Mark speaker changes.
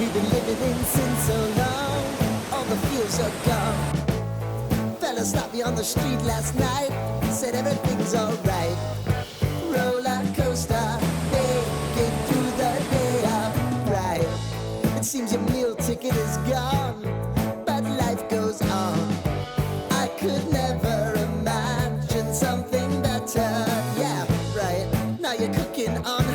Speaker 1: We've been living in sin so long, all the feels are gone. Fella stopped me on the street last night, said everything's alright. Roller coaster, making through the day upright. It seems your meal ticket is gone, but life goes on. I could never imagine something better. Yeah, right. Now you're cooking on